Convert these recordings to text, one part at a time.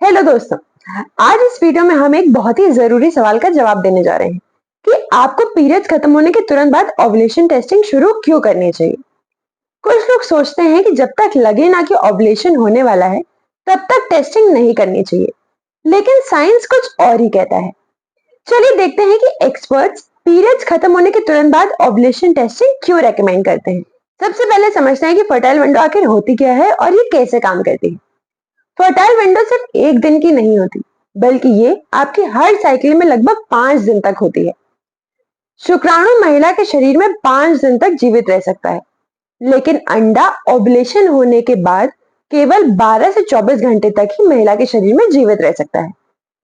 Hello दोस्तों। आज इस वीडियो में हम एक बहुत ही जरूरी सवाल का जवाब देने जा रहे हैं कि आपको पीरियड्स खत्म होने के तुरंत बाद ओवुलेशन टेस्टिंग शुरू क्यों करनी चाहिए। कुछ लोग सोचते हैं कि जब तक लगे ना कि ओवुलेशन होने वाला है तब तक टेस्टिंग नहीं करनी चाहिए, लेकिन साइंस कुछ और ही कहता है। चलिए देखते हैं कि एक्सपर्ट्स पीरियड्स खत्म होने के तुरंत बाद ओवुलेशन टेस्टिंग क्यों रेकमेंड करते हैं। सबसे पहले समझते हैं कि फर्टाइल विंडो आखिर होती क्या है और ये कैसे काम करती है। फर्टाइल विंडो सिर्फ एक दिन की नहीं होती, बल्कि ये आपकी हर साइकिल में लगभग 5 दिन तक होती है। शुक्राणु महिला के शरीर में 5 दिन तक जीवित रह सकता है, लेकिन अंडा ओवुलेशन होने के बाद केवल 12 से 24 घंटे तक ही महिला के शरीर में जीवित रह सकता है।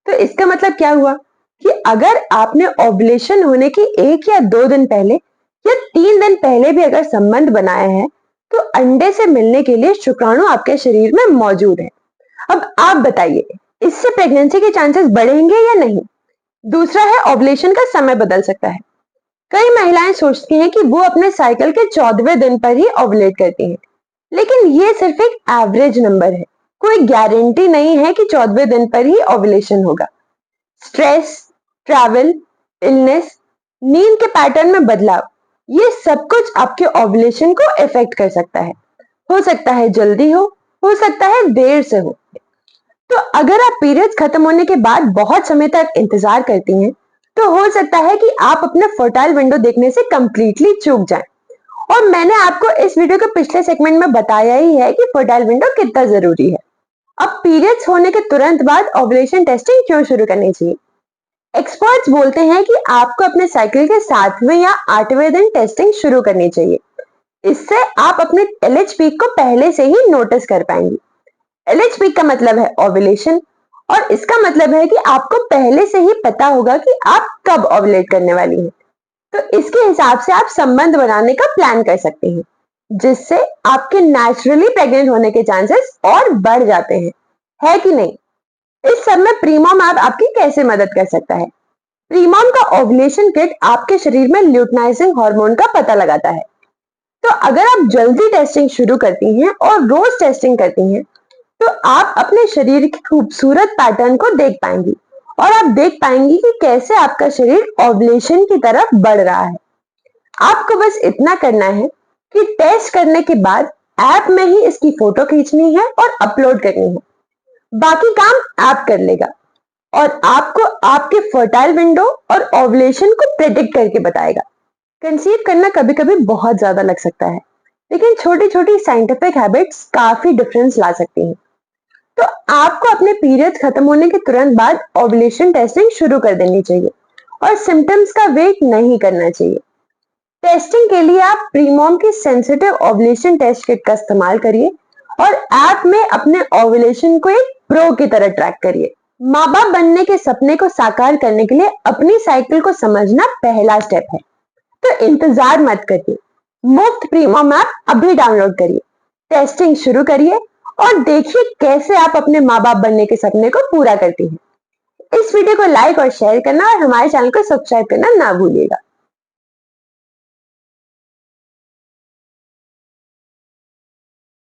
तो इसका मतलब क्या हुआ कि अगर आपने ओवुलेशन होने के 1 या 2 दिन पहले या 3 दिन पहले भी अगर संबंध बनाया है, तो अंडे से मिलने के लिए शुक्राणु आपके शरीर में मौजूद है। अब आप बताइए, इससे प्रेगनेंसी के चांसेस बढ़ेंगे या नहीं। दूसरा है, ओवुलेशन का समय बदल सकता है। कई महिलाएं सोचती हैं कि वो अपने साइकिल के 14वें दिन पर ही ओवुलेट करती हैं, लेकिन ये सिर्फ एक एवरेज नंबर है। कोई गारंटी नहीं है कि 14वें दिन पर ही ओवुलेशन होगा। स्ट्रेस, ट्रैवल, इलनेस, नींद के पैटर्न में बदलाव, ये सब कुछ आपके ओवुलेशन को इफेक्ट कर सकता है। हो सकता है जल्दी हो सकता है देर से हो। तो अगर आप पीरियड्स खत्म होने के बाद बहुत समय तक इंतजार करती हैं, तो हो सकता है कि आप अपने फर्टाइल विंडो देखने से कंप्लीटली चूक जाएं। और मैंने आपको इस वीडियो के पिछले सेगमेंट में बताया ही है कि फर्टाइल विंडो कितना जरूरी है। अब पीरियड्स होने के तुरंत बाद ओवुलेशन टेस्टिंग क्यों शुरू करनी चाहिए। एक्सपर्ट्स बोलते हैं कि आपको अपने साइकिल के 7वें या 8वें दिन टेस्टिंग शुरू करनी चाहिए। इससे आप अपने एलएच पीक को पहले से ही नोटिस कर पाएंगे। एलएच पीक का मतलब है ओवुलेशन, और इसका मतलब है कि आपको पहले से ही पता होगा कि आप कब ओवुलेट करने वाली हैं। तो इसके हिसाब से आप संबंध बनाने का प्लान कर सकते हैं, जिससे आपके नेचुरली प्रेग्नेंट होने के चांसेस और बढ़ जाते हैं, है कि नहीं। इस सब में प्रीमॉम ऐप आपकी कैसे मदद कर सकता है। प्रीमॉम का ओवुलेशन किट आपके शरीर में ल्यूटिनाइजिंग हार्मोन का पता लगाता है। तो अगर आप जल्दी टेस्टिंग शुरू करती हैं और रोज टेस्टिंग करती हैं, तो आप अपने शरीर के खूबसूरत पैटर्न को देख पाएंगी, और आप देख पाएंगी कि कैसे आपका शरीर ओवुलेशन की तरफ बढ़ रहा है। आपको बस इतना करना है कि टेस्ट करने के बाद ऐप में ही इसकी फोटो खींचनी है और अपलोड करनी है। बाकी काम ऐप कर लेगा और आपको आपके फर्टाइल विंडो और ओवुलेशन को प्रेडिक्ट करके बताएगा। कंसीव करना कभी कभी बहुत ज्यादा लग सकता है, लेकिन छोटी छोटी साइंटिफिक हैबिट्स काफी डिफरेंस ला सकती हैं। तो आपको अपने पीरियड्स खत्म होने के तुरंत बाद ओवुलेशन टेस्टिंग शुरू कर देनी चाहिए और सिम्टम्स का वेट नहीं करना चाहिए। टेस्टिंग के लिए आप प्रीमॉम की सेंसिटिव ओवुलेशन टेस्ट किट का इस्तेमाल करिए और ऐप में अपने ओवुलेशन को एक प्रो की तरह ट्रैक करिए। माँ बाप बनने के सपने को साकार करने के लिए अपनी साइकिल को समझना पहला स्टेप है। तो इंतजार मत करिए, मुफ्त प्रीमॉम ऐप अभी डाउनलोड करिए, टेस्टिंग शुरू करिए और देखिए कैसे आप अपने माँ बाप बनने के सपने को पूरा करती हैं। इस वीडियो को लाइक और शेयर करना और हमारे चैनल को सब्सक्राइब करना ना भूलिएगा।